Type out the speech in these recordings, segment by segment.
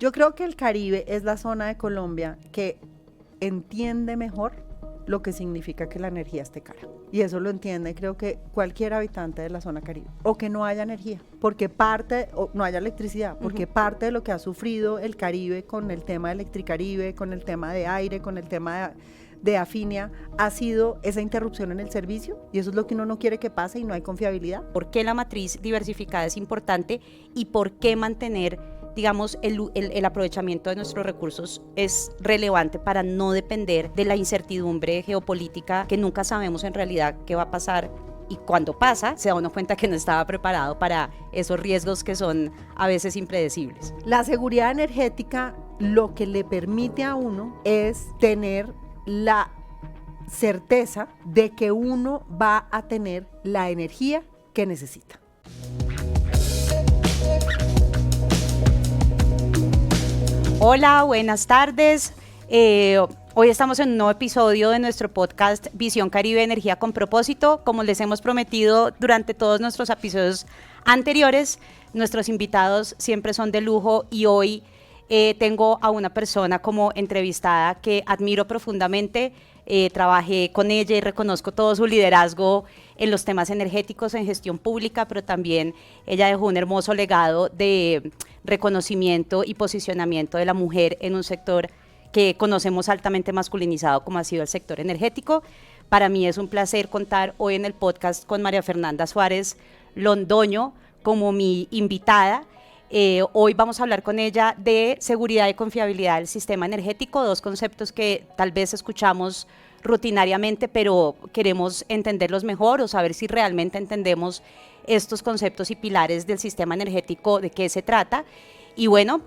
Yo creo que el Caribe es la zona de Colombia que entiende mejor lo que significa que la energía esté cara. Y eso lo entiende, creo que cualquier habitante de la zona Caribe. O que no haya energía, porque o no haya electricidad, porque parte de lo que ha sufrido el Caribe con el tema de Electricaribe, con el tema de aire, con el tema de Afinia, ha sido esa interrupción en el servicio, y eso es lo que uno no quiere que pase y no hay confiabilidad. ¿Por qué la matriz diversificada es importante y por qué mantener, digamos, el aprovechamiento de nuestros recursos es relevante para no depender de la incertidumbre geopolítica que nunca sabemos en realidad qué va a pasar? Y cuando pasa, se da uno cuenta que no estaba preparado para esos riesgos que son a veces impredecibles. La seguridad energética lo que le permite a uno es tener la certeza de que uno va a tener la energía que necesita. Hola, buenas tardes. Hoy estamos en un nuevo episodio de nuestro podcast Visión Caribe Energía con Propósito. Como les hemos prometido durante todos nuestros episodios anteriores, nuestros invitados siempre son de lujo y hoy tengo a una persona como entrevistada que admiro profundamente. Trabajé con ella y reconozco todo su liderazgo en los temas energéticos, en gestión pública, pero también ella dejó un hermoso legado de reconocimiento y posicionamiento de la mujer en un sector que conocemos altamente masculinizado como ha sido el sector energético. Para mí es un placer contar hoy en el podcast con María Fernanda Suárez Londoño como mi invitada. Hoy vamos a hablar con ella de seguridad y confiabilidad del sistema energético, dos conceptos que tal vez escuchamos rutinariamente, pero queremos entenderlos mejor o saber si realmente entendemos estos conceptos y pilares del sistema energético, de qué se trata. Y bueno,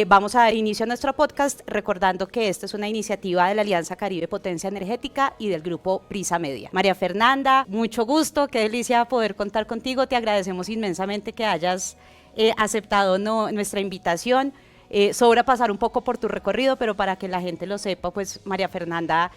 vamos a dar inicio a nuestro podcast recordando que esta es una iniciativa de la Alianza Caribe Potencia Energética y del grupo Prisa Media. María Fernanda, mucho gusto, qué delicia poder contar contigo, te agradecemos inmensamente que hayas aceptado nuestra invitación. Sobra pasar un poco por tu recorrido, pero para que la gente lo sepa, pues María Fernanda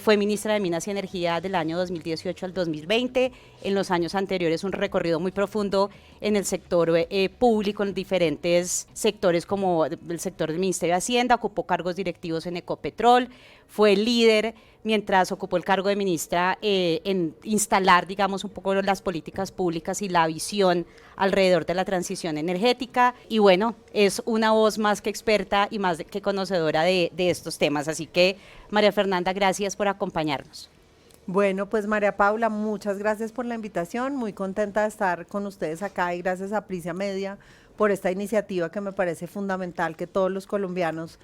fue ministra de Minas y Energía del año 2018 al 2020. En los años anteriores un recorrido muy profundo en el sector público, en diferentes sectores como el sector del Ministerio de Hacienda, ocupó cargos directivos en Ecopetrol, fue líder mientras ocupó el cargo de ministra en instalar, digamos, un poco las políticas públicas y la visión alrededor de la transición energética. Y bueno, es una voz más que experta y más que conocedora de estos temas. Así que, María Fernanda, gracias por acompañarnos. Bueno, pues María Paula, muchas gracias por la invitación, muy contenta de estar con ustedes acá y gracias a Prisa Media por esta iniciativa que me parece fundamental que todos los colombianos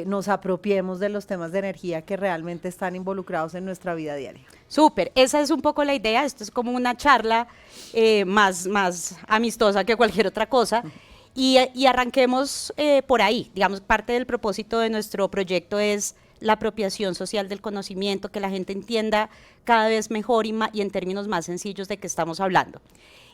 nos apropiemos de los temas de energía que realmente están involucrados en nuestra vida diaria. Súper, esa es un poco la idea, esto es como una charla más amistosa que cualquier otra cosa. Y arranquemos por ahí, digamos, parte del propósito de nuestro proyecto es la apropiación social del conocimiento, que la gente entienda cada vez mejor y en términos más sencillos de qué estamos hablando.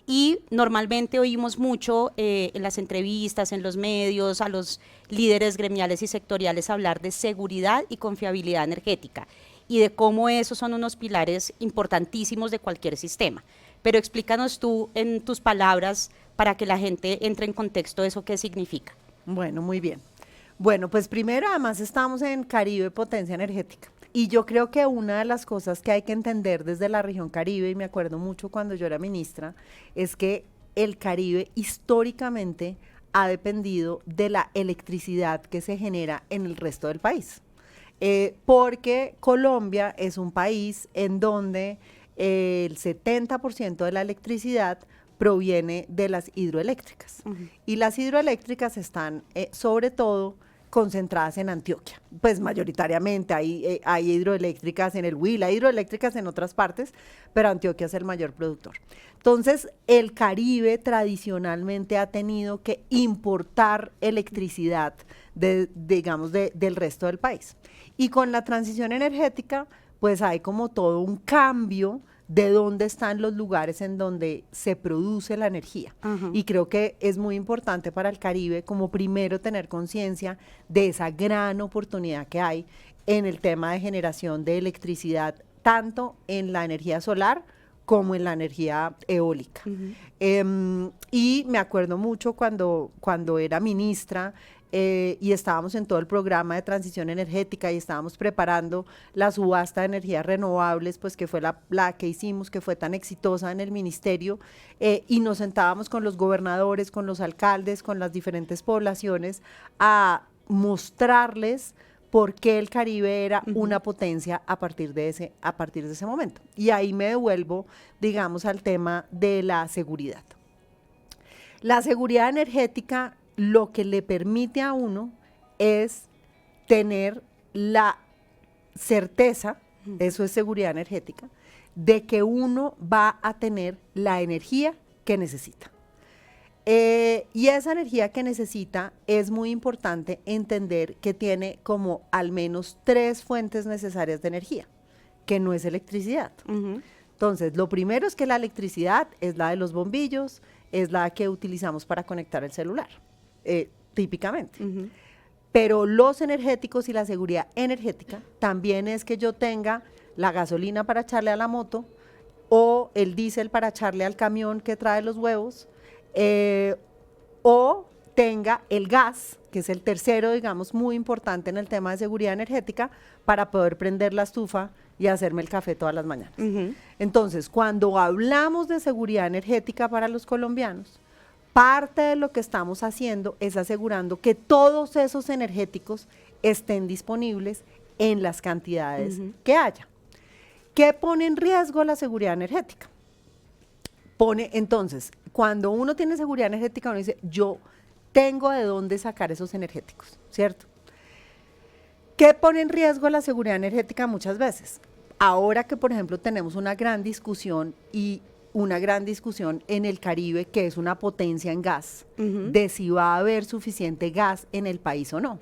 Y normalmente oímos mucho en las entrevistas, en los medios, a los líderes gremiales y sectoriales hablar de seguridad y confiabilidad energética y de cómo esos son unos pilares importantísimos de cualquier sistema. Pero explícanos tú en tus palabras para que la gente entre en contexto de eso qué significa. Bueno, muy bien. Bueno, pues primero, además estamos en Caribe Potencia Energética. Y yo creo que una de las cosas que hay que entender desde la región Caribe, y me acuerdo mucho cuando yo era ministra, es que el Caribe históricamente ha dependido de la electricidad que se genera en el resto del país. Porque Colombia es un país en donde el 70% de la electricidad proviene de las hidroeléctricas. Y las hidroeléctricas están sobre todo concentradas en Antioquia, pues mayoritariamente hay hidroeléctricas en el Huila, hay hidroeléctricas en otras partes, pero Antioquia es el mayor productor. Entonces, el Caribe tradicionalmente ha tenido que importar electricidad del resto del país. Y con la transición energética, pues hay como todo un cambio de dónde están los lugares en donde se produce la energía. Y creo que es muy importante para el Caribe como primero tener conciencia de esa gran oportunidad que hay en el tema de generación de electricidad, tanto en la energía solar como en la energía eólica. Y me acuerdo mucho cuando era ministra, y estábamos en todo el programa de transición energética y estábamos preparando la subasta de energías renovables, pues que fue la que hicimos, que fue tan exitosa en el ministerio, y nos sentábamos con los gobernadores, con los alcaldes, con las diferentes poblaciones a mostrarles por qué el Caribe era una potencia a partir de ese momento. Y ahí me devuelvo, digamos, al tema de la seguridad. La seguridad energética lo que le permite a uno es tener la certeza, eso es seguridad energética, de que uno va a tener la energía que necesita. Y esa energía que necesita es muy importante entender que tiene como al menos 3 fuentes necesarias de energía, que no es electricidad. Entonces, lo primero es que la electricidad es la de los bombillos, es la que utilizamos para conectar el celular, típicamente. Pero los energéticos y la seguridad energética también es que yo tenga la gasolina para echarle a la moto o el diésel para echarle al camión que trae los huevos, o tenga el gas, que es el tercero, digamos, muy importante en el tema de seguridad energética, para poder prender la estufa y hacerme el café todas las mañanas. Entonces, cuando hablamos de seguridad energética para los colombianos, parte de lo que estamos haciendo es asegurando que todos esos energéticos estén disponibles en las cantidades que haya. ¿Qué pone en riesgo la seguridad energética? Entonces, cuando uno tiene seguridad energética, uno dice, yo tengo de dónde sacar esos energéticos, ¿cierto? ¿Qué pone en riesgo la seguridad energética muchas veces? Ahora que, por ejemplo, tenemos una gran discusión en el Caribe, que es una potencia en gas, de si va a haber suficiente gas en el país o no.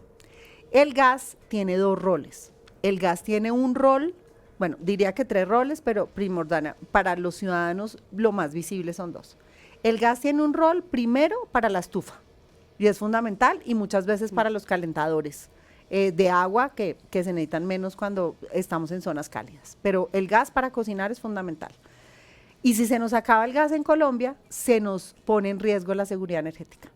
El gas tiene 2 roles. El gas tiene un rol, bueno, diría que 3 roles, pero primordial, para los ciudadanos lo más visible son 2. El gas tiene un rol primero para la estufa, y es fundamental, y muchas veces para los calentadores de agua que se necesitan menos cuando estamos en zonas cálidas. Pero el gas para cocinar es fundamental. Y si se nos acaba el gas en Colombia, se nos pone en riesgo la seguridad energética.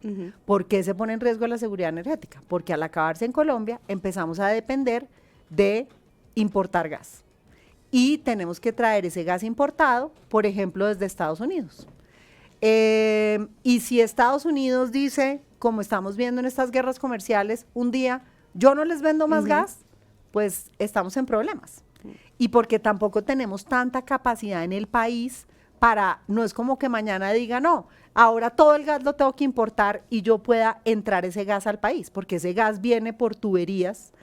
¿Por qué se pone en riesgo la seguridad energética? Porque al acabarse en Colombia, empezamos a depender de importar gas. Y tenemos que traer ese gas importado, por ejemplo, desde Estados Unidos. Y si Estados Unidos dice, como estamos viendo en estas guerras comerciales, un día, yo no les vendo más gas, pues estamos en problemas. Y porque tampoco tenemos tanta capacidad en el país no es como que mañana diga, no, ahora todo el gas lo tengo que importar y yo pueda entrar ese gas al país, porque ese gas viene por tuberías,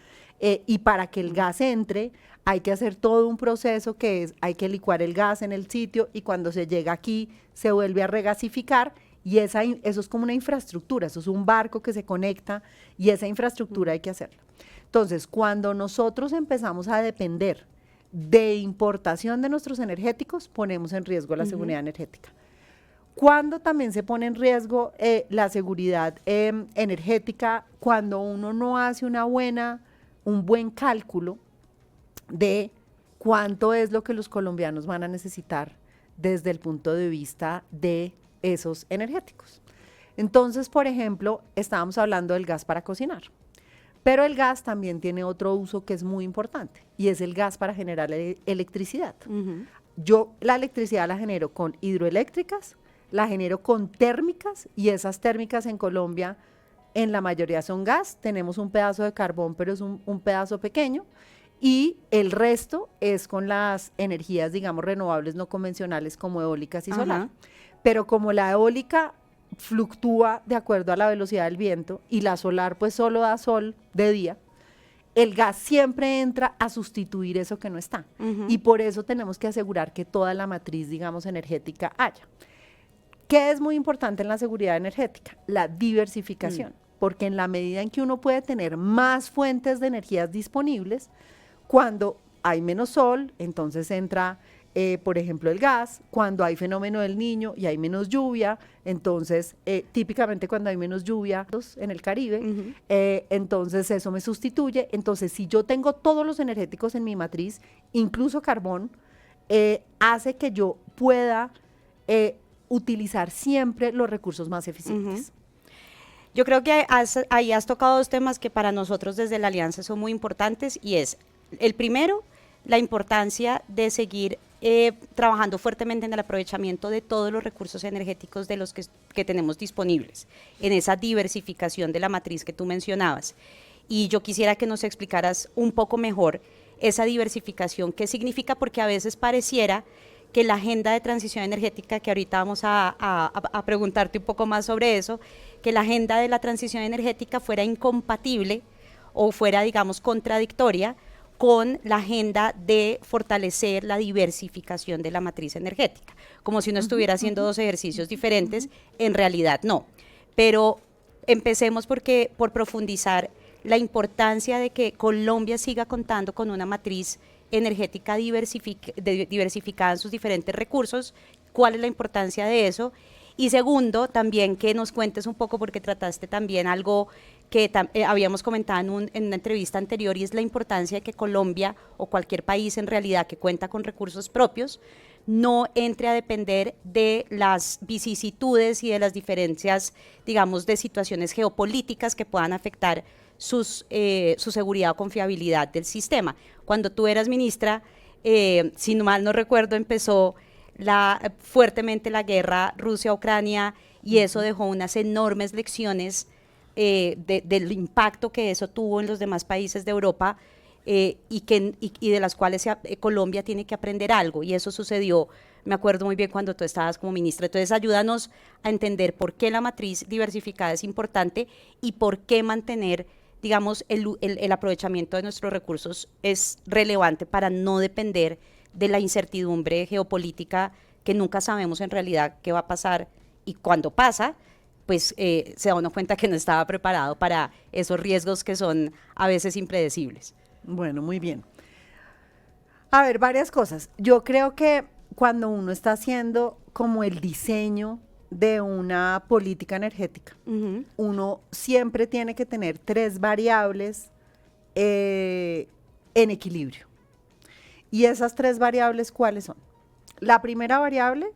y para que el gas entre hay que hacer todo un proceso que es, hay que licuar el gas en el sitio y cuando se llega aquí se vuelve a regasificar y eso es como una infraestructura, eso es un barco que se conecta y esa infraestructura hay que hacerla. Entonces, cuando nosotros empezamos a depender de importación de nuestros energéticos, ponemos en riesgo la seguridad energética. Cuando también se pone en riesgo la seguridad energética, cuando uno no hace un buen cálculo de cuánto es lo que los colombianos van a necesitar desde el punto de vista de esos energéticos. Entonces, por ejemplo, estábamos hablando del gas para cocinar, pero el gas también tiene otro uso que es muy importante y es el gas para generar electricidad. Yo la electricidad la genero con hidroeléctricas, la genero con térmicas y esas térmicas en Colombia en la mayoría son gas, tenemos un pedazo de carbón, pero es un pedazo pequeño, y el resto es con las energías, digamos, renovables no convencionales como eólicas y solar. Pero como la eólica fluctúa de acuerdo a la velocidad del viento y la solar pues solo da sol de día, el gas siempre entra a sustituir eso que no está. Y por eso tenemos que asegurar que toda la matriz, digamos, energética haya. ¿Qué es muy importante en la seguridad energética? La diversificación, porque en la medida en que uno puede tener más fuentes de energías disponibles, cuando hay menos sol, entonces entra, por ejemplo, el gas. Cuando hay fenómeno del Niño y hay menos lluvia, entonces, típicamente cuando hay menos lluvia en el Caribe, entonces eso me sustituye. Entonces, si yo tengo todos los energéticos en mi matriz, incluso carbón, hace que yo pueda utilizar siempre los recursos más eficientes. Yo creo que ahí has tocado dos temas que para nosotros desde la Alianza son muy importantes y es, el primero, la importancia de seguir trabajando fuertemente en el aprovechamiento de todos los recursos energéticos de los que tenemos disponibles, en esa diversificación de la matriz que tú mencionabas. Y yo quisiera que nos explicaras un poco mejor esa diversificación, qué significa, porque a veces pareciera que la agenda de transición energética, que ahorita vamos a preguntarte un poco más sobre eso, que la agenda de la transición energética fuera incompatible o fuera, digamos, contradictoria con la agenda de fortalecer la diversificación de la matriz energética, como si uno estuviera haciendo dos ejercicios diferentes, en realidad no. Pero empecemos por profundizar la importancia de que Colombia siga contando con una matriz energética diversificada en sus diferentes recursos, cuál es la importancia de eso, y segundo, también que nos cuentes un poco, porque trataste también algo que habíamos comentado en una entrevista anterior, y es la importancia de que Colombia o cualquier país en realidad que cuenta con recursos propios no entre a depender de las vicisitudes y de las diferencias, digamos, de situaciones geopolíticas que puedan afectar su seguridad o confiabilidad del sistema. Cuando tú eras ministra, si no mal no recuerdo, empezó fuertemente la guerra Rusia-Ucrania y eso dejó unas enormes lecciones del impacto que eso tuvo en los demás países de Europa y de las cuales Colombia tiene que aprender algo, y eso sucedió, me acuerdo muy bien, cuando tú estabas como ministra. Entonces ayúdanos a entender por qué la matriz diversificada es importante y por qué mantener, digamos, el aprovechamiento de nuestros recursos es relevante para no depender de la incertidumbre geopolítica, que nunca sabemos en realidad qué va a pasar, y cuando pasa, pues se da uno cuenta que no estaba preparado para esos riesgos que son a veces impredecibles. Bueno, muy bien. A ver, varias cosas. Yo creo que cuando uno está haciendo como el diseño de una política energética, uno siempre tiene que tener 3 variables en equilibrio. Y esas 3 variables, ¿cuáles son? La primera variable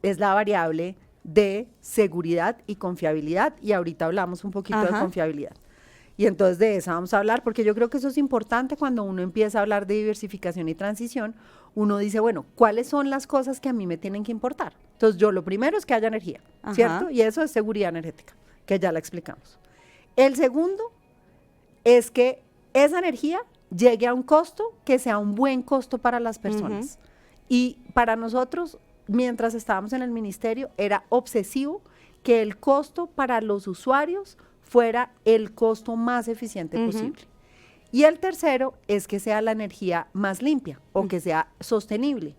es la variable de seguridad y confiabilidad, y ahorita hablamos un poquito de confiabilidad. Y entonces de esa vamos a hablar, porque yo creo que eso es importante cuando uno empieza a hablar de diversificación y transición. Uno dice, bueno, ¿cuáles son las cosas que a mí me tienen que importar? Entonces lo primero es que haya energía, ¿cierto? Y eso es seguridad energética, que ya la explicamos. El segundo es que esa energía llegue a un costo que sea un buen costo para las personas. Y para nosotros, mientras estábamos en el ministerio, era obsesivo que el costo para los usuarios fuera el costo más eficiente posible. Y el tercero es que sea la energía más limpia o que sea sostenible,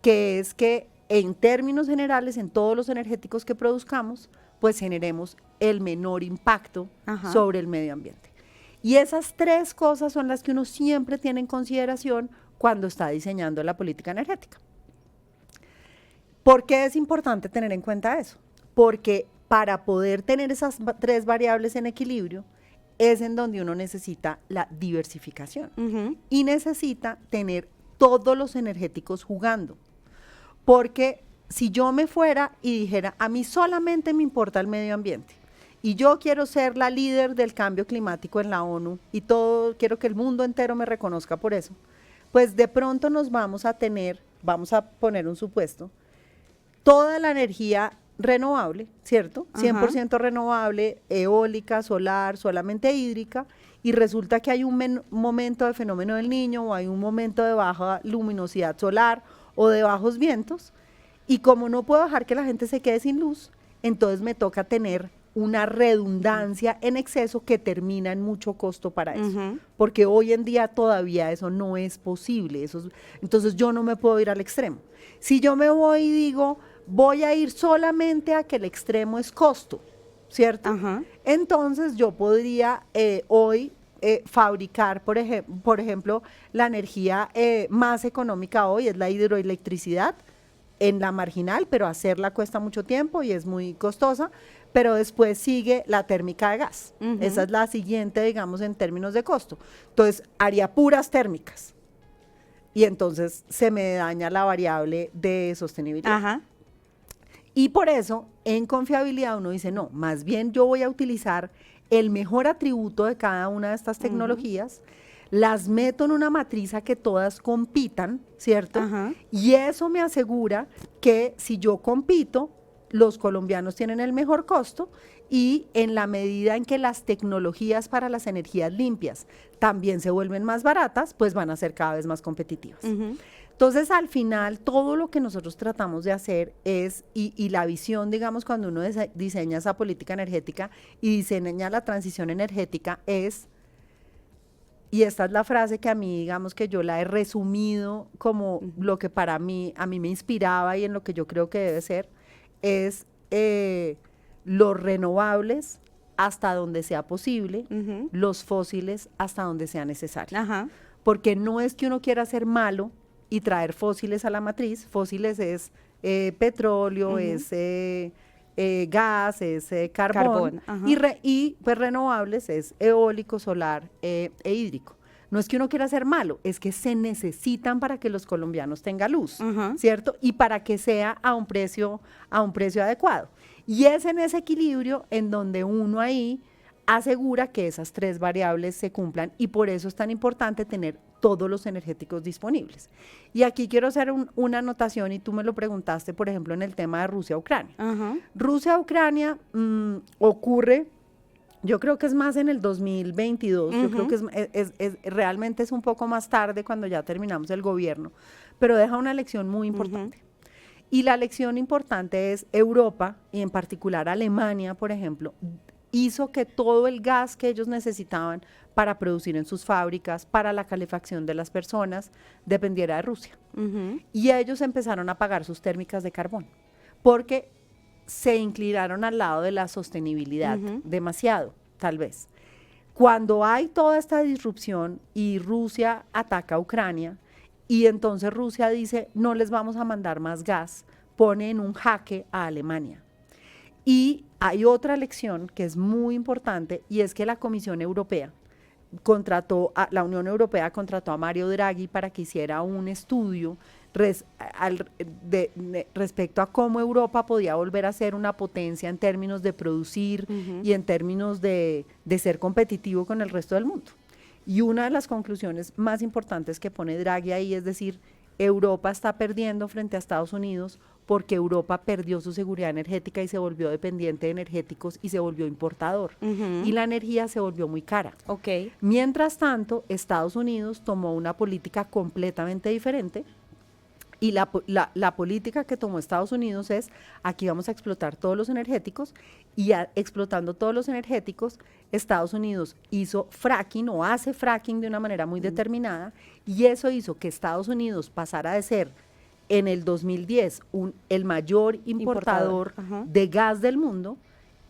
que es que en términos generales, en todos los energéticos que produzcamos, pues generemos el menor impacto sobre el medio ambiente. Y esas 3 cosas son las que uno siempre tiene en consideración cuando está diseñando la política energética. ¿Por qué es importante tener en cuenta eso? Porque para poder tener esas 3 variables en equilibrio es en donde uno necesita la diversificación y necesita tener todos los energéticos jugando. Porque si yo me fuera y dijera, a mí solamente me importa el medio ambiente y yo quiero ser la líder del cambio climático en la ONU y quiero que el mundo entero me reconozca por eso, pues de pronto nos vamos a poner un supuesto, toda la energía renovable, ¿cierto? 100% renovable, eólica, solar, solamente hídrica, y resulta que hay un momento de fenómeno del Niño o hay un momento de baja luminosidad solar o de bajos vientos, y como no puedo dejar que la gente se quede sin luz, entonces me toca tener una redundancia en exceso que termina en mucho costo para eso, porque hoy en día todavía eso no es posible, entonces yo no me puedo ir al extremo. Si yo me voy y digo, voy a ir solamente a que el extremo es costo, ¿cierto? Entonces yo podría hoy fabricar, por ejemplo, la energía más económica hoy es la hidroelectricidad en la marginal, pero hacerla cuesta mucho tiempo y es muy costosa, pero después sigue la térmica de gas. Esa es la siguiente, digamos, en términos de costo. Entonces, haría puras térmicas y entonces se me daña la variable de sostenibilidad. Y por eso, en confiabilidad uno dice, no, más bien yo voy a utilizar el mejor atributo de cada una de estas tecnologías, las meto en una matriz a que todas compitan, ¿cierto? Ajá. Y eso me asegura que si yo compito, los colombianos tienen el mejor costo y en la medida en que las tecnologías para las energías limpias también se vuelven más baratas, pues van a ser cada vez más competitivas. Entonces, al final, todo lo que nosotros tratamos de hacer es, y la visión, digamos, cuando uno diseña esa política energética y diseña la transición energética es, y esta es la frase que a mí, digamos, que yo la he resumido como lo que para mí, a mí me inspiraba y en lo que yo creo que debe ser, es los renovables hasta donde sea posible, los fósiles hasta donde sea necesario. Ajá. Porque no es que uno quiera ser malo y traer fósiles a la matriz. Fósiles es petróleo, es gas, es carbón, y pues renovables es eólico, solar e hídrico. No es que uno quiera ser malo, es que se necesitan para que los colombianos tengan luz, ¿cierto? Y para que sea a un precio adecuado. Y es en ese equilibrio en donde uno ahí asegura que esas tres variables se cumplan, y por eso es tan importante tener todos los energéticos disponibles. Y aquí quiero hacer una anotación, y tú me lo preguntaste, por ejemplo, en el tema de Rusia-Ucrania. Rusia-Ucrania ocurre, yo creo que es más en el 2022, yo creo que realmente es un poco más tarde cuando ya terminamos el gobierno, pero deja una lección muy importante. Y la lección importante es Europa, y en particular Alemania, por ejemplo, hizo que todo el gas que ellos necesitaban para producir en sus fábricas, para la calefacción de las personas, dependiera de Rusia. Y ellos empezaron a pagar sus térmicas de carbón, porque se inclinaron al lado de la sostenibilidad, demasiado, tal vez. Cuando hay toda esta disrupción y Rusia ataca a Ucrania, y entonces Rusia dice, no les vamos a mandar más gas, pone en un jaque a Alemania. Y hay otra lección que es muy importante, y es que la Comisión Europea la Unión Europea contrató a Mario Draghi para que hiciera un estudio respecto a cómo Europa podía volver a ser una potencia en términos de producir y en términos de ser competitivo con el resto del mundo. Y una de las conclusiones más importantes que pone Draghi ahí es decir, Europa está perdiendo frente a Estados Unidos porque Europa perdió su seguridad energética y se volvió dependiente de energéticos y se volvió importador. Y la energía se volvió muy cara. Mientras tanto, Estados Unidos tomó una política completamente diferente. Y la política que tomó Estados Unidos es, aquí vamos a explotar todos los energéticos, y explotando todos los energéticos, Estados Unidos hizo fracking o hace fracking de una manera muy determinada, y eso hizo que Estados Unidos pasara de ser, en el 2010, el mayor importador de gas del mundo,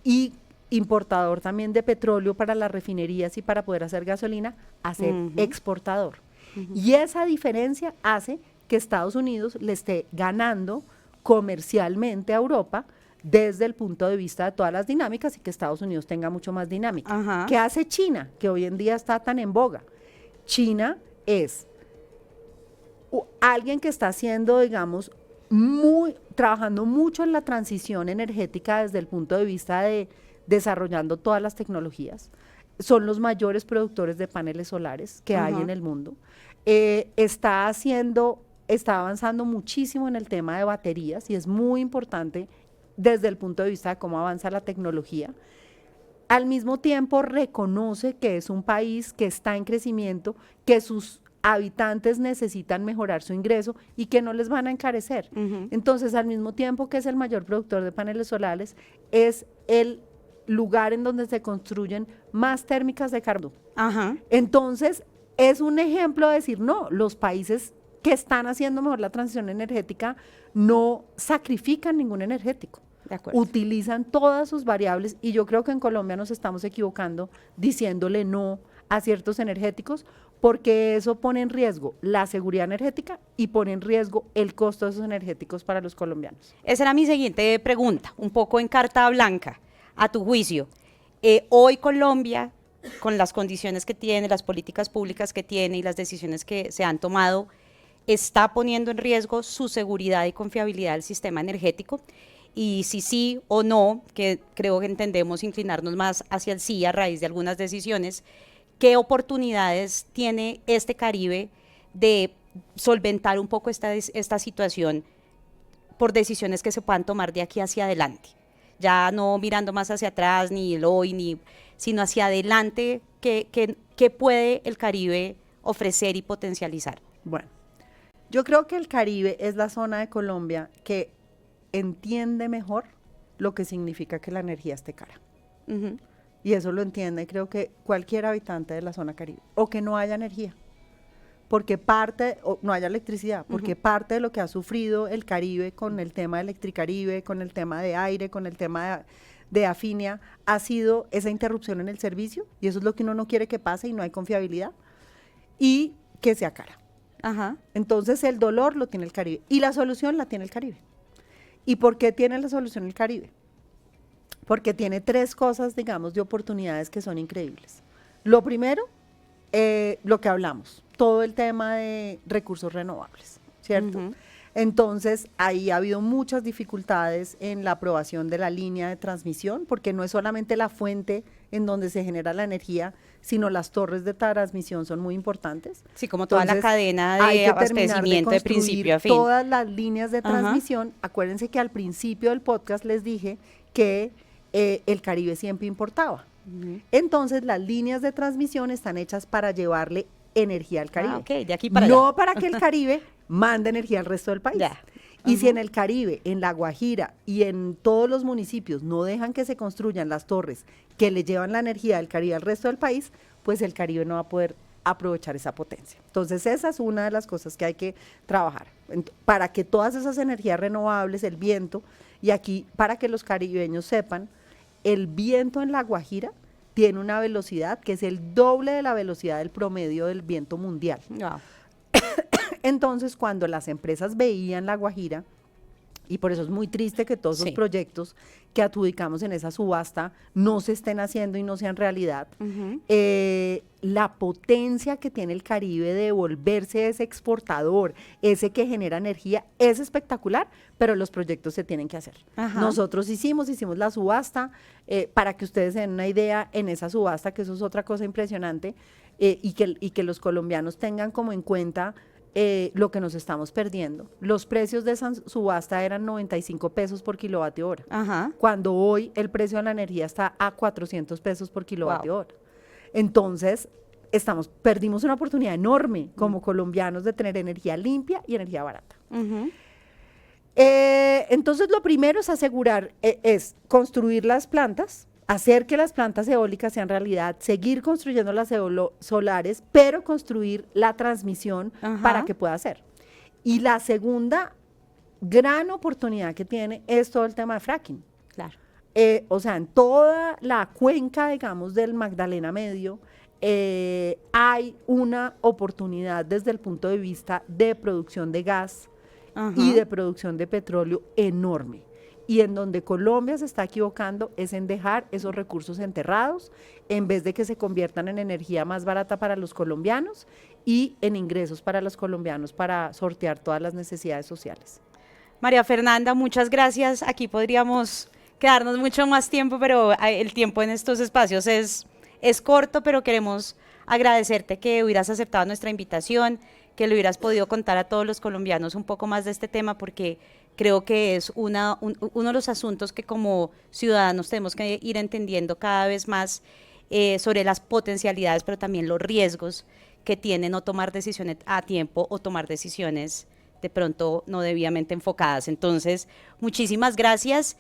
y importador también de petróleo para las refinerías y para poder hacer gasolina, a ser exportador. Y esa diferencia hace que Estados Unidos le esté ganando comercialmente a Europa desde el punto de vista de todas las dinámicas, y que Estados Unidos tenga mucho más dinámica. ¿Qué hace China, que hoy en día está tan en boga? China es alguien que está haciendo, digamos, trabajando mucho en la transición energética desde el punto de vista de desarrollando todas las tecnologías. Son los mayores productores de paneles solares que hay en el mundo. Está avanzando muchísimo en el tema de baterías, y es muy importante desde el punto de vista de cómo avanza la tecnología. Al mismo tiempo reconoce que es un país que está en crecimiento, que sus habitantes necesitan mejorar su ingreso y que no les van a encarecer. Entonces, al mismo tiempo que es el mayor productor de paneles solares, es el lugar en donde se construyen más térmicas de carbón. Entonces, es un ejemplo de decir, no, los países que están haciendo mejor la transición energética no sacrifican ningún energético. Utilizan todas sus variables, y yo creo que en Colombia nos estamos equivocando diciéndole no a ciertos energéticos, porque eso pone en riesgo la seguridad energética y pone en riesgo el costo de esos energéticos para los colombianos. Esa era mi siguiente pregunta, un poco en carta blanca, a tu juicio. Hoy Colombia, con las condiciones que tiene, las políticas públicas que tiene y las decisiones que se han tomado, está poniendo en riesgo su seguridad y confiabilidad del sistema energético. y si sí o no, que creo que entendemos inclinarnos más hacia el sí a raíz de algunas decisiones, ¿qué oportunidades tiene este Caribe de solventar un poco esta situación por decisiones que se puedan tomar de aquí hacia adelante? Ya no mirando más hacia atrás, ni el hoy, sino hacia adelante, ¿qué puede el Caribe ofrecer y potencializar? Bueno, yo creo que el Caribe es la zona de Colombia que entiende mejor lo que significa que la energía esté cara. Uh-huh. Y eso lo entiende, creo que cualquier habitante de la zona Caribe. O que no haya energía, porque o no haya electricidad, porque parte de lo que ha sufrido el Caribe con el tema de Electricaribe, con el tema de aire, con el tema de Afinia, ha sido esa interrupción en el servicio, y eso es lo que uno no quiere que pase y no hay confiabilidad, y que sea cara. Ajá. Entonces el dolor lo tiene el Caribe, y la solución la tiene el Caribe. ¿Y por qué tiene la solución el Caribe? Porque tiene 3 cosas, digamos, de oportunidades que son increíbles. Lo primero, lo que hablamos, todo el tema de recursos renovables, ¿cierto? Uh-huh. Entonces, ahí ha habido muchas dificultades en la aprobación de la línea de transmisión, porque no es solamente la fuente en donde se genera la energía, sino las torres de transmisión son muy importantes. Sí, como toda la cadena de abastecimiento de principio a fin. Todas las líneas de transmisión. Acuérdense que al principio del podcast les dije que el Caribe siempre importaba. Entonces, las líneas de transmisión están hechas para llevarle energía al Caribe. Okay, de aquí para no allá. Para que el Caribe mande energía al resto del país. Ya. Y si en el Caribe, en La Guajira y en todos los municipios no dejan que se construyan las torres que le llevan la energía del Caribe al resto del país, pues el Caribe no va a poder aprovechar esa potencia. Entonces, esa es una de las cosas que hay que trabajar, para que todas esas energías renovables, el viento, y aquí para que los caribeños sepan, el viento en La Guajira tiene una velocidad que es el doble de la velocidad del promedio del viento mundial. Wow. Entonces, cuando las empresas veían La Guajira, y por eso es muy triste que todos esos proyectos que adjudicamos en esa subasta no se estén haciendo y no sean realidad, la potencia que tiene el Caribe de volverse ese exportador, ese que genera energía, es espectacular, pero los proyectos se tienen que hacer. Ajá. Nosotros hicimos la subasta, para que ustedes se den una idea, en esa subasta, que eso es otra cosa impresionante, y que los colombianos tengan como en cuenta lo que nos estamos perdiendo. Los precios de esa subasta eran 95 pesos por kilovatio hora, cuando hoy el precio de la energía está a 400 pesos por kilovatio hora. Entonces, perdimos una oportunidad enorme como colombianos de tener energía limpia y energía barata. Entonces, lo primero es es construir las plantas, hacer que las plantas eólicas sean realidad, seguir construyendo las solares, pero construir la transmisión para que pueda ser. Y la segunda gran oportunidad que tiene es todo el tema de fracking. Claro. O sea, en toda la cuenca, digamos, del Magdalena Medio, hay una oportunidad desde el punto de vista de producción de gas y de producción de petróleo enorme. Y en donde Colombia se está equivocando es en dejar esos recursos enterrados, en vez de que se conviertan en energía más barata para los colombianos y en ingresos para los colombianos para sortear todas las necesidades sociales. María Fernanda, muchas gracias. Aquí podríamos quedarnos mucho más tiempo, pero el tiempo en estos espacios es corto, pero queremos agradecerte que hubieras aceptado nuestra invitación, que le hubieras podido contar a todos los colombianos un poco más de este tema, porque creo que es uno de los asuntos que como ciudadanos tenemos que ir entendiendo cada vez más, sobre las potencialidades, pero también los riesgos que tiene no tomar decisiones a tiempo o tomar decisiones de pronto no debidamente enfocadas. Entonces, muchísimas gracias.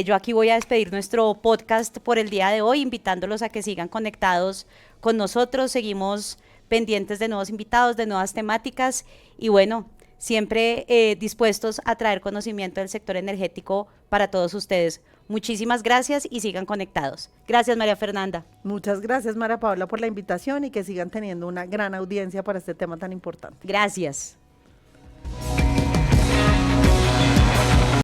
Yo aquí voy a despedir nuestro podcast por el día de hoy, invitándolos a que sigan conectados con nosotros. Seguimos pendientes de nuevos invitados, de nuevas temáticas y bueno, siempre dispuestos a traer conocimiento del sector energético para todos ustedes. Muchísimas gracias y sigan conectados. Gracias, María Fernanda. Muchas gracias, María Paula, por la invitación y que sigan teniendo una gran audiencia para este tema tan importante. Gracias.